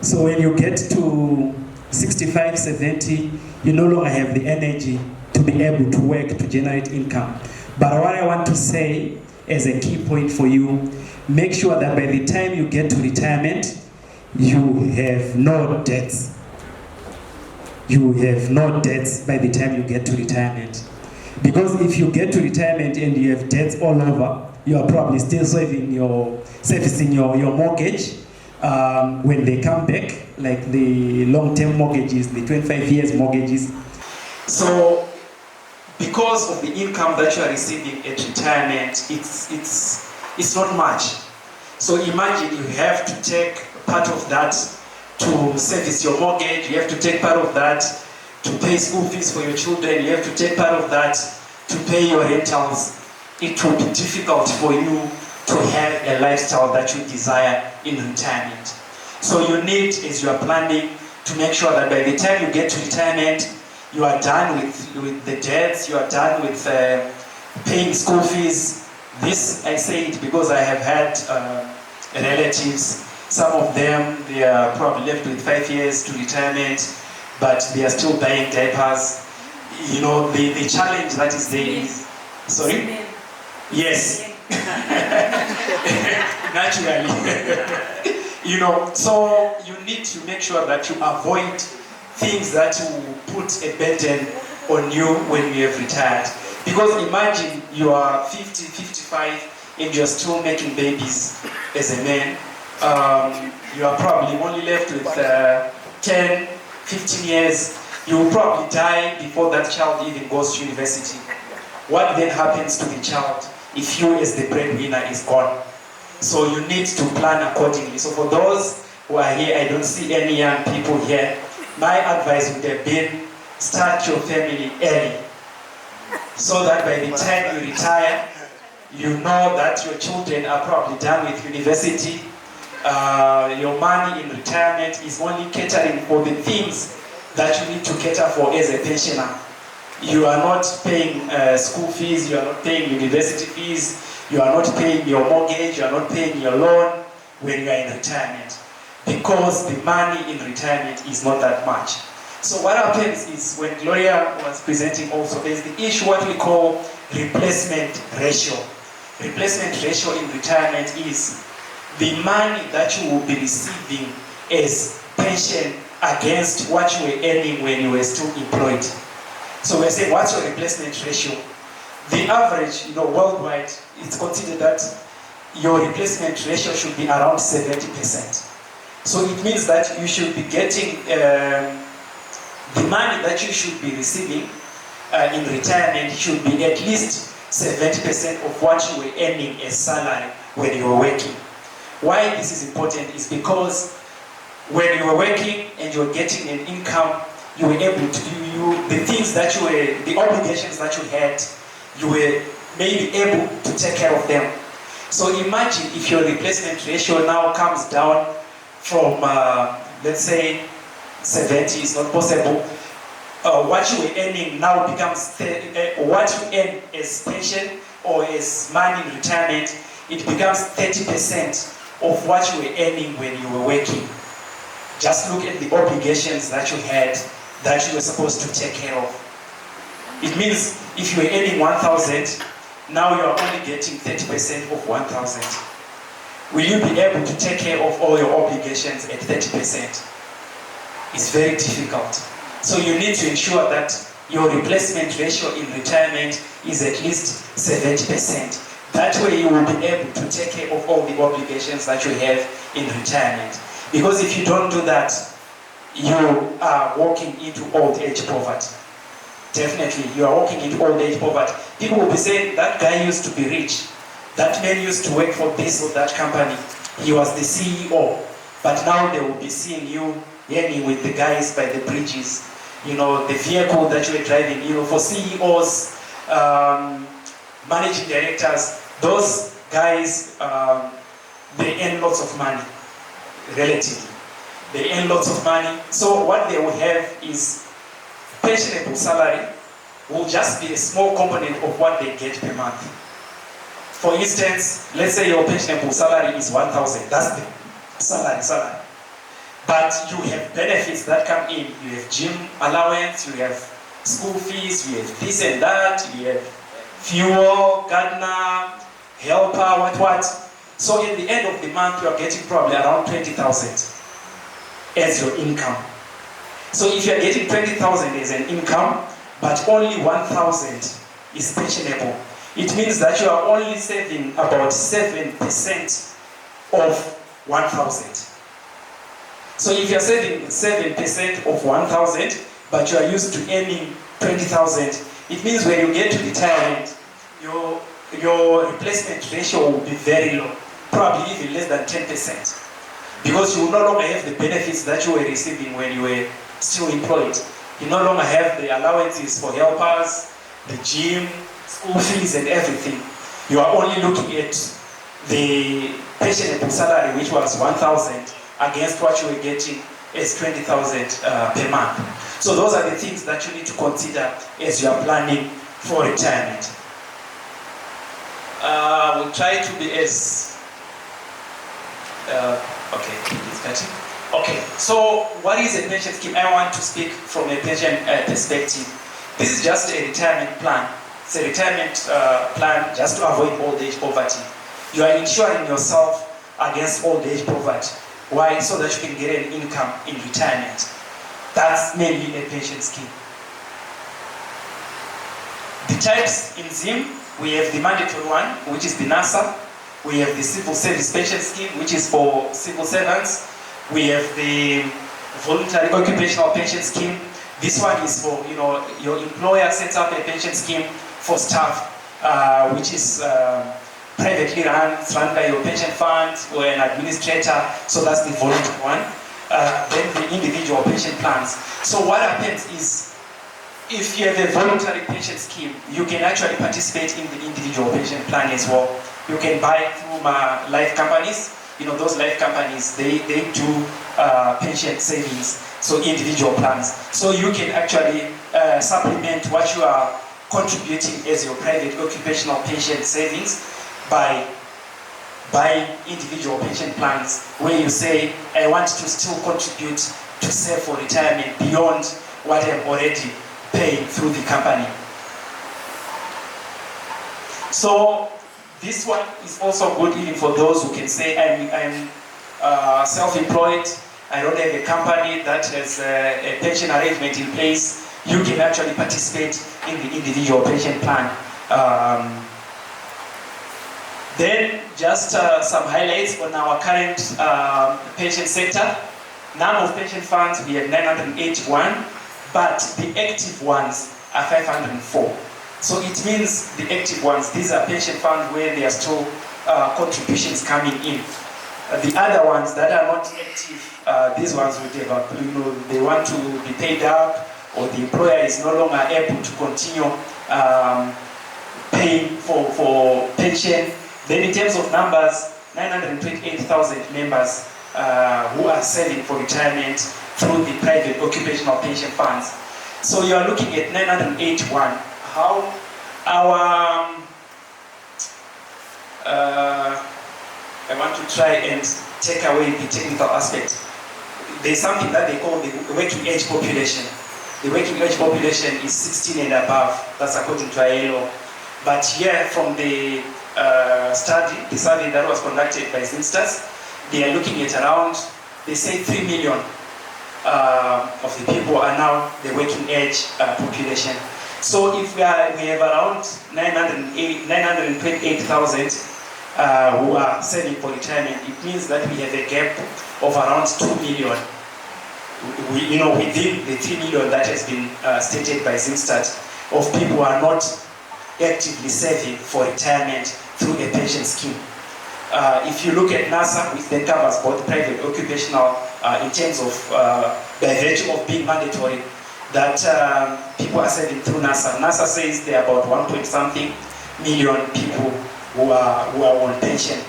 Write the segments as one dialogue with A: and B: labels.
A: So when you get to 65, 70, you no longer have the energy to be able to work to generate income. But what I want to say as a key point for you, make sure that by the time you get to retirement, you have no debts. You have no debts by the time you get to retirement. Because if you get to retirement and you have debts all over, you are probably still servicing your mortgage when they come back, like the long-term mortgages, the 25 years mortgages. So because of the income that you are receiving at retirement, it's not much. So imagine you have to take part of that to service your mortgage, you have to take part of that to pay school fees for your children, you have to take part of that to pay your rentals. It will be difficult for you to have a lifestyle that you desire in retirement. So you need, as you are planning, to make sure that by the time you get to retirement, you are done with the debts, you are done with paying school fees. This, I say it because I have had relatives, some of them, they are probably left with 5 years to retirement, but they are still buying diapers. You know, the challenge that is there is, sorry? Yes. Naturally. You know, so you need to make sure that you avoid things that will put a burden on you when you have retired. Because imagine you are 50, 55 and you're still making babies as a man. You are probably only left with 10, 15 years. You will probably die before that child even goes to university. What then happens to the child if you as the breadwinner is gone? So you need to plan accordingly. So for those who are here, I don't see any young people here. My advice would have been, start your family early. So that by the time you retire, you know that your children are probably done with university. Your money in retirement is only catering for the things that you need to cater for as a pensioner. You are not paying school fees, you are not paying university fees, you are not paying your mortgage, you are not paying your loan when you are in retirement. Because the money in retirement is not that much. So what happens is, when Gloria was presenting also, there's the issue what we call replacement ratio. Replacement ratio in retirement is the money that you will be receiving as pension against what you were earning when you were still employed. So we're saying, what's your replacement ratio? The average, worldwide, it's considered that your replacement ratio should be around 70%. So it means that you should be getting the money that you should be receiving in retirement should be at least 70% of what you were earning as salary when you were working. Why this is important is because when you were working and you were getting an income, you were able to do the things that you were, the obligations that you had, you were maybe able to take care of them. So imagine if your replacement ratio now comes down from, let's say, 70 is not possible. What you were earning now becomes, what you earn as pension or as money in retirement, it becomes 30% of what you were earning when you were working. Just look at the obligations that you had that you were supposed to take care of. It means if you were earning 1,000, now you are only getting 30% of 1,000. Will you be able to take care of all your obligations at 30%? It's very difficult. So you need to ensure that your replacement ratio in retirement is at least 70%. That way you will be able to take care of all the obligations that you have in retirement. Because if you don't do that, you are walking into old age poverty. Definitely, you are walking into old age poverty. People will be saying, that guy used to be rich. That man used to work for this or that company. He was the CEO. But now they will be seeing you hanging with the guys by the bridges. The vehicle that you are driving, for CEOs, managing directors, those guys, they earn lots of money, relatively. They earn lots of money. So what they will have is pensionable salary will just be a small component of what they get per month. For instance, let's say your pensionable salary is 1,000. That's the salary. But you have benefits that come in. You have gym allowance, you have school fees, you have this and that, you have fuel, gardener, helper, what. So at the end of the month, you are getting probably around 20,000 as your income. So if you are getting 20,000 as an income, but only 1,000 is pensionable, it means that you are only saving about 7% of 1,000. So if you are saving 7% of 1,000, but you are used to earning 20,000, it means when you get to retirement, your replacement ratio will be very low, probably even less than 10%, because you will no longer have the benefits that you were receiving when you were still employed. You no longer have the allowances for helpers, the gym, school fees and everything. You are only looking at the pensionable salary, which was 1,000, against what you were getting as 20,000 per month. So those are the things that you need to consider as you are planning for retirement. We'll try to be as... okay, it's cutting. Okay, so what is a pension scheme? I want to speak from a pension perspective. This is just a retirement plan. It's a retirement plan just to avoid old age poverty. You are insuring yourself against old age poverty. Why? So that you can get an income in retirement. That's mainly a pension scheme. The types in ZIM, we have the mandatory one, which is the NASA. We have the civil service pension scheme, which is for civil servants. We have the voluntary occupational pension scheme. This one is for, your employer sets up a pension scheme for staff, which is privately run. It's run by your pension fund or an administrator. So that's the voluntary one. Then the individual pension plans. So what happens is, if you have a voluntary pension scheme, you can actually participate in the individual pension plan as well. You can buy through life companies. Those life companies, they do pension savings, so individual plans. So you can actually supplement what you are contributing as your private occupational pension savings by buying individual pension plans, where you say, I want to still contribute to save for retirement beyond what I'm already paying through the company. So this one is also good even for those who can say, I'm self-employed, I don't have a company that has a pension arrangement in place. You can actually participate in the individual pension plan. Then just some highlights on our current pension sector. Number of pension funds, we have 981, but the active ones are 504. So it means the active ones, these are pension funds where there are still contributions coming in. The other ones that are not active, these ones would have, they want to be paid up, or the employer is no longer able to continue paying for pension. Then in terms of numbers, 928,000 members who are saving for retirement through the private occupational pension funds. So you are looking at 981. How our I want to try and take away the technical aspect. There's something that they call the working age population. The working age population is 16 and above. That's according to ILO. But here, from the the survey that was conducted by Zinsters, they are looking at around, they say 3 million of the people are now the working age population. So if we have around 928,000 who are saving for retirement, it means that we have a gap of around 2 million. Within the 3 million that has been stated by Zinsters, of people who are not actively saving for retirement through a pension scheme. If you look at NASA, which then covers both private and occupational, in terms of by virtue of being mandatory, that people are saving through NASA. NASA says there are about 1.something million people who are on pension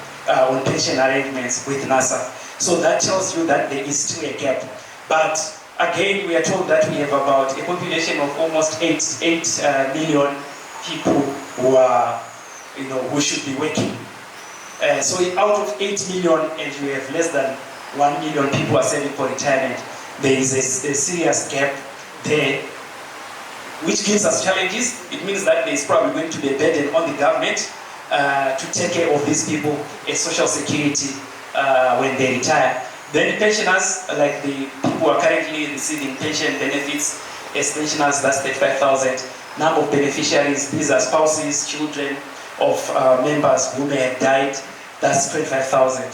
A: arrangements with NASA. So that tells you that there is still a gap. But again, we are told that we have about a population of almost 8 million people who are, who should be working. So out of 8 million, and you have less than 1 million people are saving for retirement. There is a serious gap there, which gives us challenges. It means that there is probably going to be a burden on the government to take care of these people, a social security when they retire. Then pensioners, like the people who are currently receiving pension benefits, as pensioners, that's 35,000. Number of beneficiaries, these are spouses, children of members who may have died, that's 25,000.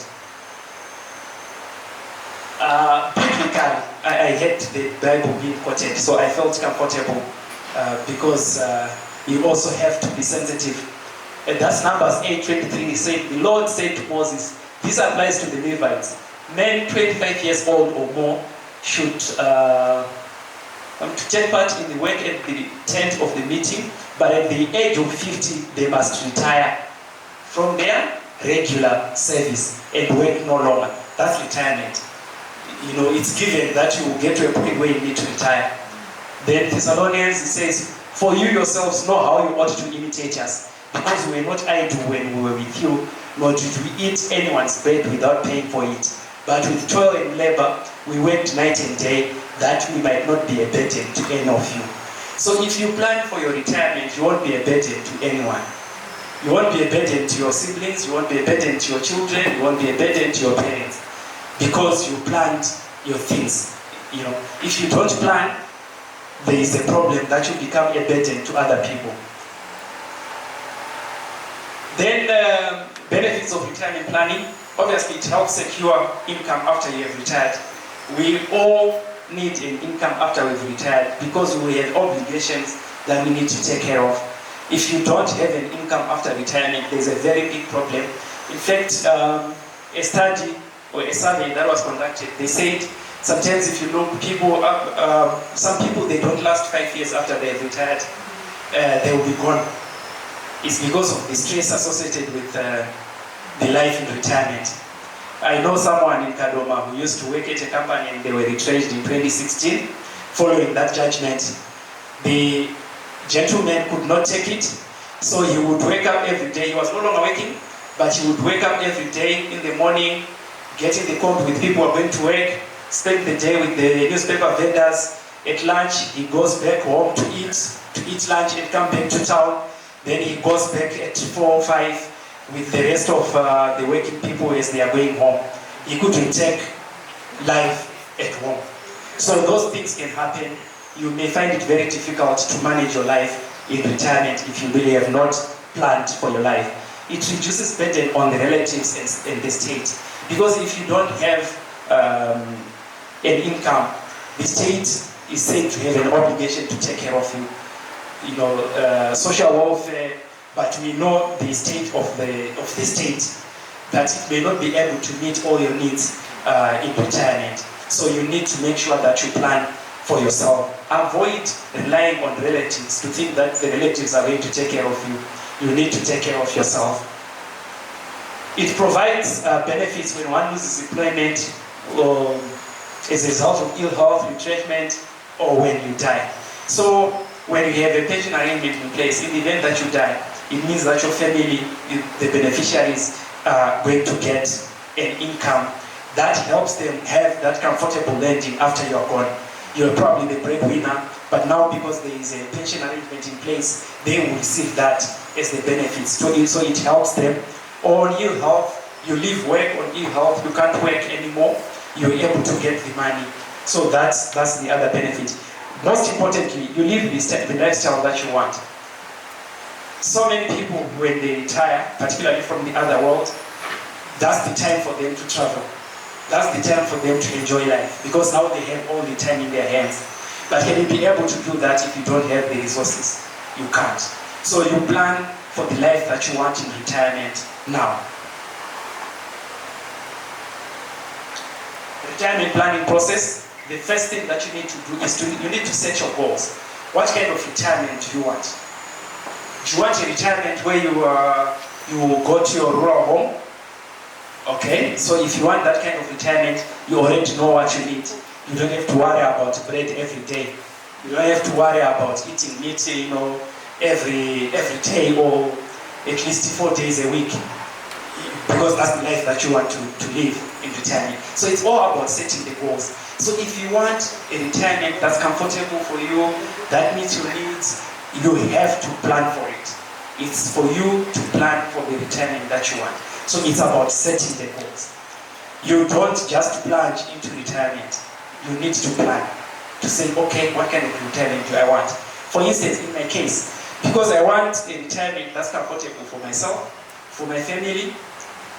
A: Biblically, I had the Bible being quoted, so I felt comfortable because you also have to be sensitive. And that's Numbers 8:23. Said, the Lord said to Moses, this applies to the Levites. Men 25 years old or more should to take part in the work at the tent of the meeting, but at the age of 50, they must retire from their regular service and work no longer. That's retirement. You know, it's given that you will get to a point where you need to retire. Then Thessalonians, it says, for you yourselves know how you ought to imitate us, because we were not idle when we were with you, nor did we eat anyone's bread without paying for it. But with toil and labor, we worked night and day, that we might not be a burden to any of you. So if you plan for your retirement, you won't be a burden to anyone. You won't be a burden to your siblings, you won't be a burden to your children, you won't be a burden to your parents, because you planned your things. You know, if you don't plan, there is a problem that you become a burden to other people. Then benefits of retirement planning. Obviously, it helps secure income after you have retired. We all need an income after we've retired because we have obligations that we need to take care of. If you don't have an income after retirement, there's a very big problem. In fact, a study or a survey that was conducted, they said sometimes if you look people up, some people, they don't last 5 years after they have retired, they will be gone. It's because of the stress associated with the life in retirement. I know someone in Kadoma who used to work at a company and they were retrenched in 2016. Following that judgment, the gentleman could not take it, so he would wake up every day. He was no longer working, but he would wake up every day in the morning, get in the comp with people who are going to work, spend the day with the newspaper vendors. At lunch, he goes back home to eat lunch and come back to town. Then he goes back at 4 or 5 with the rest of the working people as they are going home. He couldn't take life at home. So those things can happen. You may find it very difficult to manage your life in retirement if you really have not planned for your life. It reduces burden on the relatives and the state. Because if you don't have an income, the state is said to have an obligation to take care of you. You know, social welfare, but we know the state of the state, that it may not be able to meet all your needs in retirement. So you need to make sure that you plan for yourself. Avoid relying on relatives to think that the relatives are going to take care of you. You need to take care of yourself. It provides benefits when one loses employment or as a result of ill health, retrenchment, or when you die. So when you have a pension arrangement in place, in the event that you die, it means that your family, the beneficiaries, are going to get an income that helps them have that comfortable landing after you're gone. You're probably the breadwinner, but now because there is a pension arrangement in place, they will receive that as the benefits. So it helps them. Or on ill health, you leave work on ill health, you can't work anymore, you're able to get the money. So that's the other benefit. Most importantly, you live the lifestyle that you want. So many people, when they retire, particularly from the other world, that's the time for them to travel. That's the time for them to enjoy life, because now they have all the time in their hands. But can you be able to do that if you don't have the resources? You can't. So you plan for the life that you want in retirement now. Retirement planning process. The first thing that you need to do is you need to set your goals. What kind of retirement do you want? Do you want a retirement where you go to your rural home? Okay, so if you want that kind of retirement, you already know what you need. You don't have to worry about bread every day. You don't have to worry about eating meat, every day or at least 4 days a week. because that's the life that you want to live in retirement. So it's all about setting the goals. So if you want a retirement that's comfortable for you, that meets your needs, you have to plan for it. It's for you to plan for the retirement that you want. So it's about setting the goals. You don't just plunge into retirement. You need to plan to say, okay, what kind of retirement do I want? For instance, in my case, because I want a retirement that's comfortable for myself, for my family,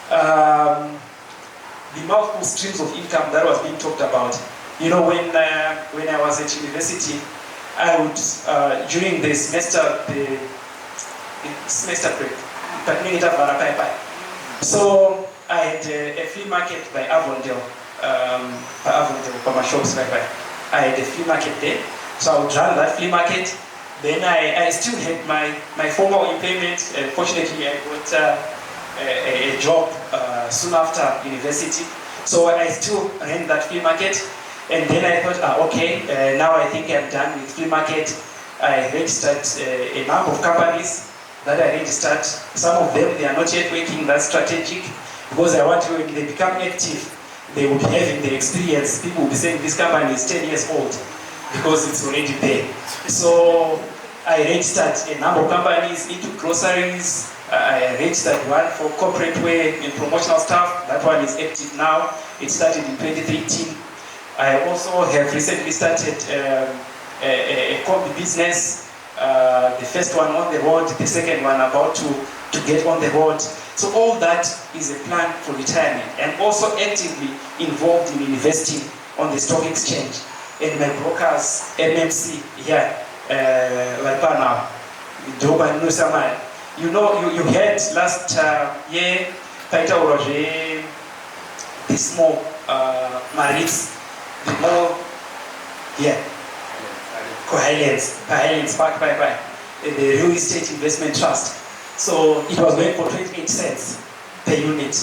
A: the multiple streams of income that was being talked about. You know, when I was at university, I would, during the semester break, so I had a flea market by Avondale, by my shops, I had a flea market there, so I would run that flea market. Then I still had my formal employment. Fortunately, I got a job soon after university, so I still ran that flea market. And then I thought, okay, now I think I'm done with flea market. I registered a number of companies that I registered. Some of them, they are not yet working that strategic, because I want to, when they become active, they will be having the experience. People will be saying this company is 10 years old because it's already there. So I registered a number of companies into groceries. I registered one for corporate wear and promotional stuff. That one is active now. It started in 2013. I also have recently started a combi business. The first one on the road, the second one about to get on the road. So all that is a plan for retirement. I'm also actively involved in investing on the stock exchange. And my brokers, MMC, here, like now, Doba Nusamai. You know, you had last year, Paita Oroje, the small Maris, the more, yeah, Highlands, backed by the Real Estate Investment Trust. So it was going for 28 cents per unit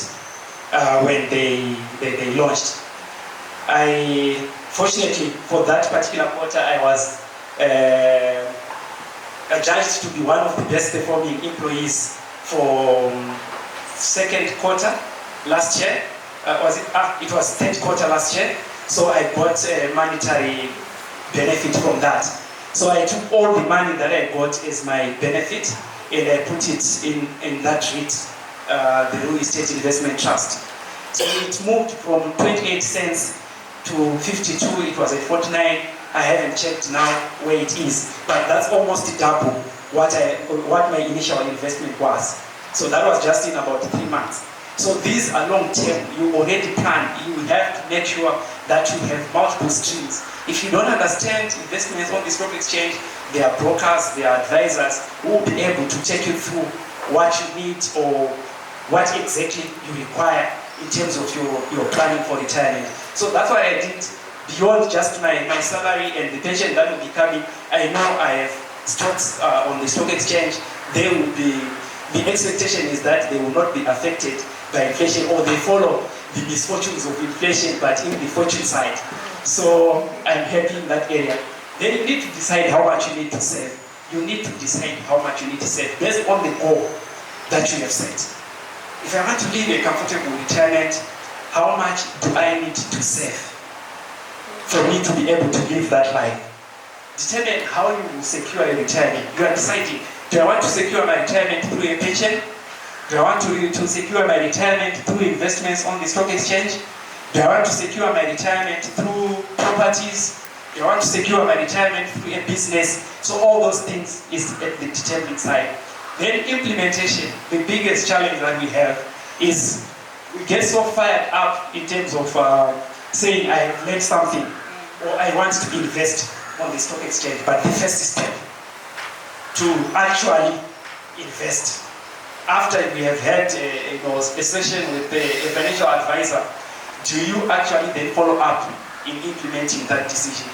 A: when they launched. Fortunately, for that particular quarter, I was judged to be one of the best performing employees for second quarter last year. It was third quarter last year. So I got a monetary benefit from that. So I took all the money that I got as my benefit and I put it in that REIT, the Real Estate Investment Trust. So it moved from 28 cents to 52, it was at 49. I haven't checked now where it is, but that's almost double what my initial investment was. So that was just in about 3 months. So these are long term. You already plan. You have to make sure that you have multiple streams. If you don't understand investments on the stock exchange, there are brokers, there are advisors who will be able to take you through what you need or what exactly you require in terms of your planning for retirement. So that's why I did, beyond just my salary and the pension that will be coming, I know I have stocks on the stock exchange. They will be, the expectation is that they will not be affected by inflation, or they follow the misfortunes of inflation but in the fortune side. So I'm happy in that area. Then you need to decide how much you need to save. You need to decide how much you need to save based on the goal that you have set. If I want to live a comfortable retirement, how much do I need to save for me to be able to live that life? Determine how you will secure your retirement. You are deciding, do I want to secure my retirement through a pension? Do I want to secure my retirement through investments on the stock exchange? Do I want to secure my retirement through properties? Do I want to secure my retirement through a business? So all those things is at the determined side. Then implementation, the biggest challenge that we have is we get so fired up in terms of saying I have learned something or I want to invest on the stock exchange. But the first step to actually invest, after we have had a session with a financial advisor, do you actually then follow up in implementing that decision?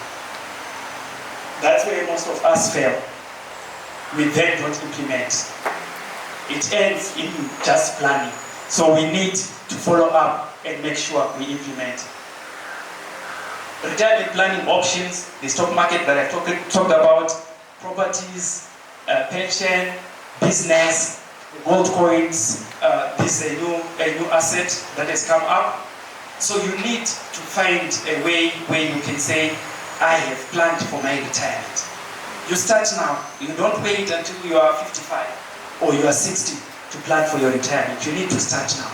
A: That's where most of us fail. We then don't implement. It ends in just planning. So we need to follow up and make sure we implement. Retirement planning options, the stock market that I talked about, properties, pension, business, gold coins, this is a new asset that has come up. So you need to find a way where you can say, I have planned for my retirement. You start now. You don't wait until you are 55 or you are 60 to plan for your retirement. You need to start now.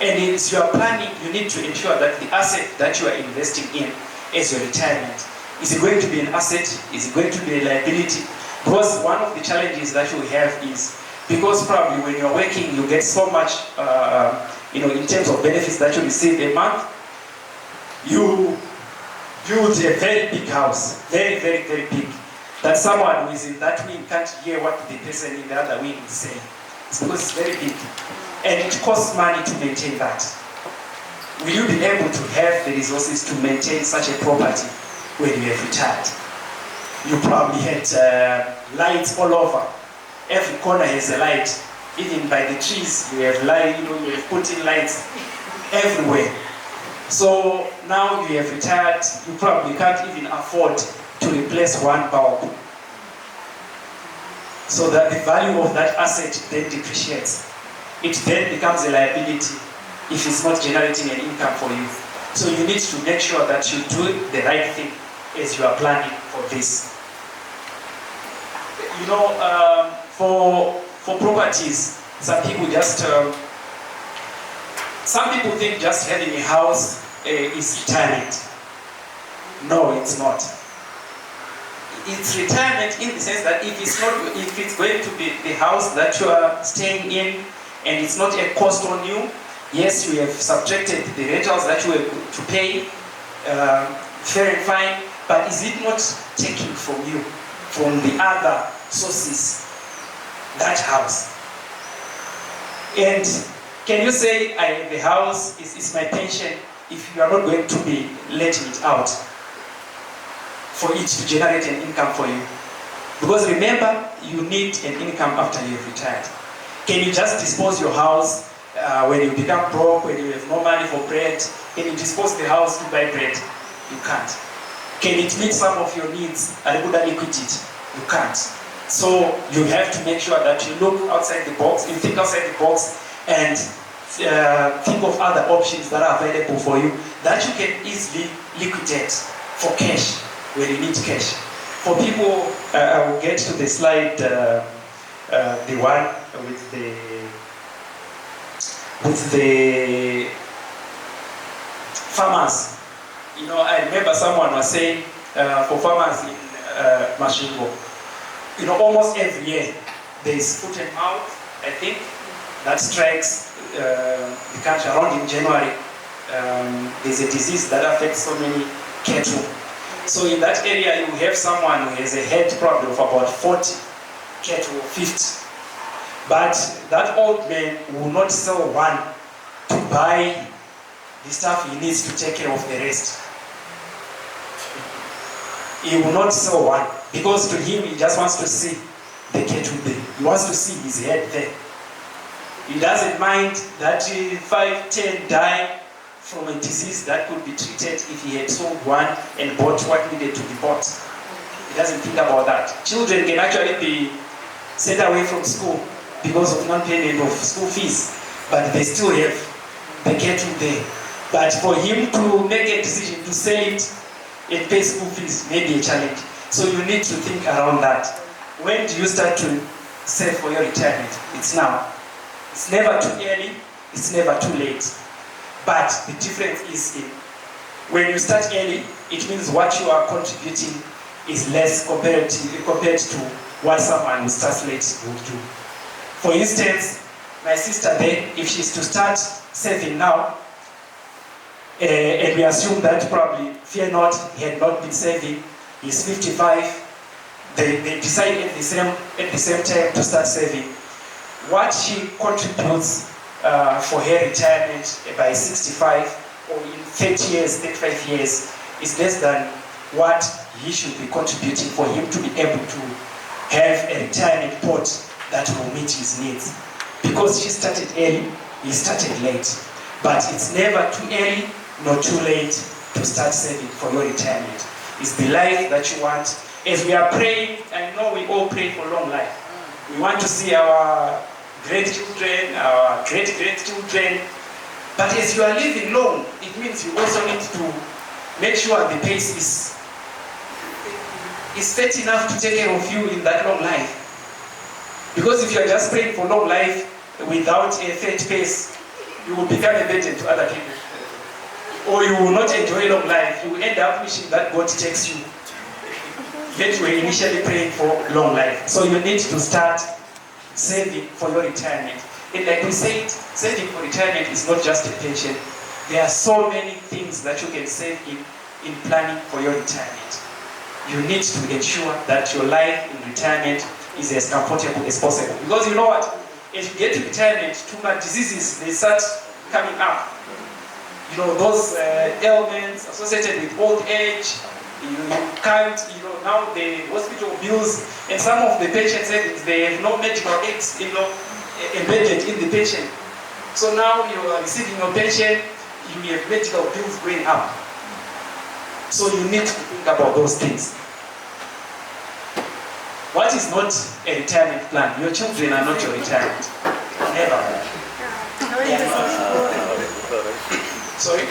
A: And as you are planning, you need to ensure that the asset that you are investing in as your retirement, is it going to be an asset? Is it going to be a liability? Because one of the challenges that you have is, because probably when you're working, you get so much, in terms of benefits that you receive a month, you build a very big house, very, very, very big, that someone who is in that wing can't hear what the person in the other wing is saying. It's because it's very big. And it costs money to maintain that. Will you be able to have the resources to maintain such a property when you have retired? You probably had lights all over. Every corner has a light. Even by the trees, you have light, you have put in lights everywhere. So now you have retired, you probably can't even afford to replace one bulb. So that the value of that asset then depreciates. It then becomes a liability if it's not generating an income for you. So you need to make sure that you do the right thing as you are planning for this. For properties, some people think just having a house is retirement. No, it's not. It's retirement in the sense that if it's going to be the house that you are staying in and it's not a cost on you, yes, you have subtracted the rentals that you have to pay, fair and fine, but is it not taking from you, from the other sources, that house? And can you say, the house is my pension if you are not going to be letting it out for it to generate an income for you? Because remember, you need an income after you have retired. Can you just dispose your house when you become broke, when you have no money for bread? Can you dispose the house to buy bread? You can't. Can it meet some of your needs? Are you good at liquidity? You can't. So you have to make sure that you look outside the box, you think outside the box, and think of other options that are available for you that you can easily liquidate for cash when you need cash. For people, I will get to the slide, the one with the farmers. I remember someone was saying for farmers in Mashingo, almost every year there is foot and mouth, I think, that strikes the country around in January. There's a disease that affects so many cattle. So in that area, you have someone who has a head problem of about 40 cattle or 50. But that old man will not sell one to buy the stuff he needs to take care of the rest. He will not sell one because to him, he just wants to see the cattle there. He wants to see his head there. He doesn't mind that 5, 10 die from a disease that could be treated if he had sold one and bought what needed to be bought. He doesn't think about that. Children can actually be sent away from school because of non-payment of school fees, but they still have the cattle there. But for him to make a decision to sell it and pay school fees may be a challenge. So you need to think around that. When do you start to save for your retirement? It's now. It's never too early, it's never too late. But the difference is when you start early, it means what you are contributing is less compared to what someone who starts late would do. For instance, my sister there, if she's to start saving now, and we assume that probably, fear not, he had not been saving, he's 55, they decide at the same time to start saving. What she contributes for her retirement by 65 or in 30 years, 35 years is less than what he should be contributing for him to be able to have a retirement pot that will meet his needs. Because she started early, he started late. But it's never too early nor too late to start saving for your retirement. It's the life that you want. As we are praying, I know we all pray for long life. We want to see our grandchildren, our great-grandchildren. But as you are living long, it means you also need to make sure the pace is set enough to take care of you in that long life. Because if you are just praying for long life without a faith pace, you will become a burden to other people. Or you will not enjoy long life. You will end up wishing that God takes you. Yet you were initially praying for long life. So you need to start saving for your retirement. And like we said, saving for retirement is not just a pension. There are so many things that you can save in planning for your retirement. You need to ensure that your life in retirement is as comfortable as possible. Because you know what? As you get to retirement, too much diseases, they start coming up. You know, those ailments associated with old age, you can't, now the hospital bills, and some of the patient savings, they have no medical aids, embedded in the patient. So now you are receiving your pension, you have medical bills going up. So you need to think about those things. What is not a retirement plan? Your children are not your retirement. Never. Sorry?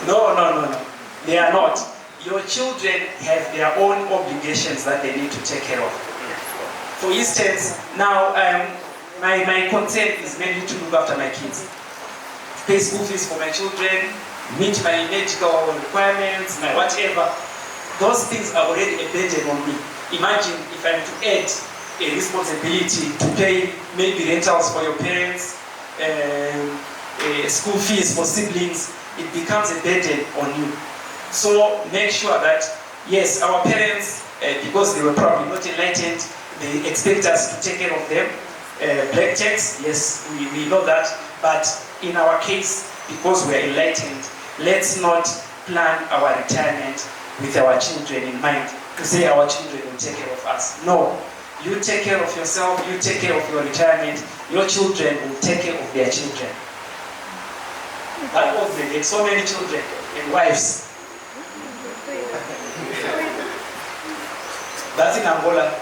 A: No. They are not. Your children have their own obligations that they need to take care of. For instance, now my concern is mainly to look after my kids. Pay school fees for my children, meet my medical requirements, my whatever. Those things are already a burden on me. Imagine if I'm to add a responsibility to pay maybe rentals for your parents, school fees for siblings, it becomes a burden on you. So make sure that, yes, our parents, because they were probably not enlightened, they expect us to take care of them. Black checks, yes, we know that. But in our case, because we are enlightened, let's not plan our retirement with our children in mind, to say our children will take care of us. No, you take care of yourself, you take care of your retirement, your children will take care of their children. That was it. So many children and wives. That's in Angola.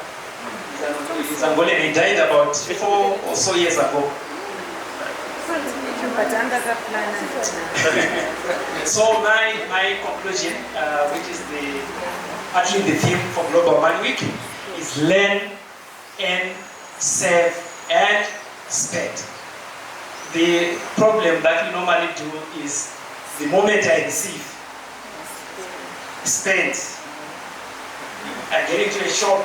A: It's Angola. They died about 4 or so years ago. So my conclusion, which is actually the theme for Global Money Week, is learn and save and spend. The problem that we normally do is the moment I receive, spend. I get into a shop,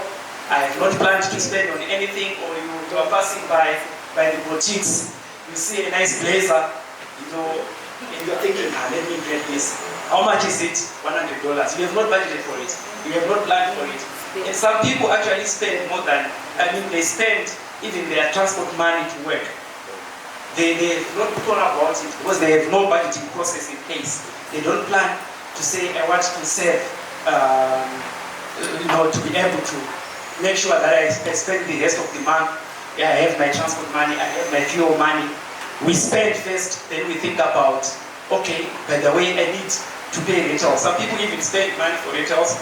A: I have not planned to spend on anything, or you are passing by the boutiques, you see a nice blazer, and you're thinking, let me get this. How much is it? $100. You have not budgeted for it. You have not planned for it. And some people actually spend more than, they spend even their transport money to work. They have not thought about it because they have no budgeting process in place. They don't plan to say, I want to save, to be able to make sure that I spend the rest of the month. Yeah, I have my transport money, I have my fuel money. We spend first, then we think about, okay, by the way, I need to pay rentals. Some people even spend money for rentals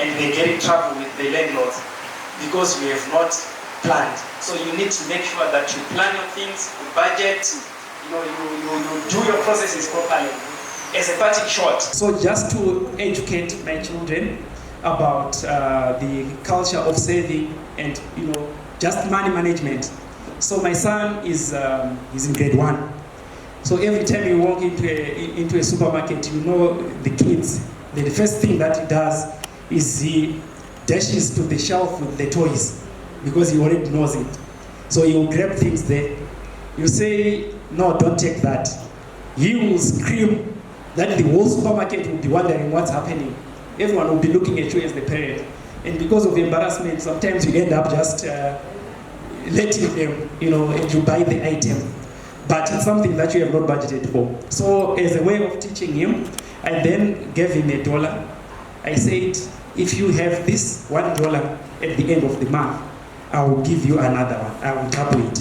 A: and they get in trouble with the landlords because we have not planned. So you need to make sure that you plan your things, you budget, you do your processes properly. As a parting shot. So just to educate my children about the culture of saving and just money management. So my son is in grade 1. So every time you walk into a supermarket, the kids, the first thing that he does is he dashes to the shelf with the toys because he already knows it. So he will grab things there. You say, no, don't take that. He will scream that the whole supermarket will be wondering what's happening. Everyone will be looking at you as the parent. And because of embarrassment, sometimes you end up just letting them, and you buy the item. But it's something that you have not budgeted for. So as a way of teaching him, I then gave him $1. I said, if you have this $1 at the end of the month, I will give you another one. I will double it.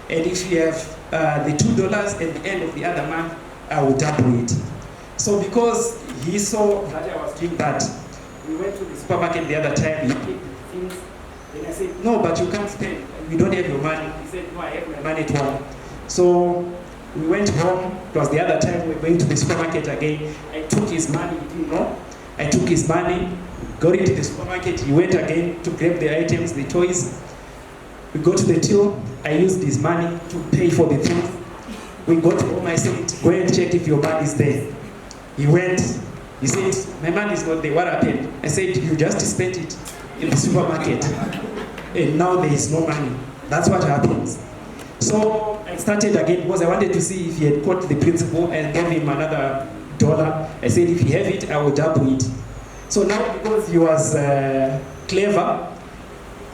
A: And if you have the $2 at the end of the other month, I will double it. So because he saw that I was doing that, we went to the supermarket the other time, he picked things, and I said, no, but you can't spend. you don't have your money. He said, no, I have my money at home. So we went home. It was the other time we were going to the supermarket again. I took his money, I took his money, got into the supermarket. He went again to grab the items, the toys. We go to the till. I used his money to pay for the things. We got home. I said, go and check if your money is there. He went. He said, my money is not there. What happened? I said, you just spent it in the supermarket. And now there is no money. That's what happens. So I started again because I wanted to see if he had caught the principal and gave him another $1. I said, if you have it, I will double it. So now because he was clever,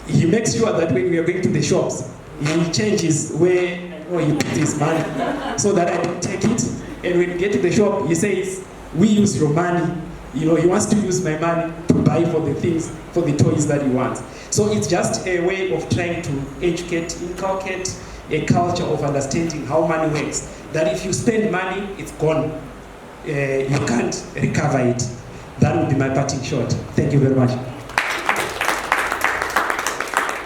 A: he makes sure that when we are going to the shops, he changes where he put his money so that I don't take it. And when we get to the shop, he says, we use your money. He wants to use my money to buy for the things, for the toys that he wants. So it's just a way of trying to educate, inculcate a culture of understanding how money works. That if you spend money, it's gone. You can't recover it. That would be my parting shot. Thank you very much.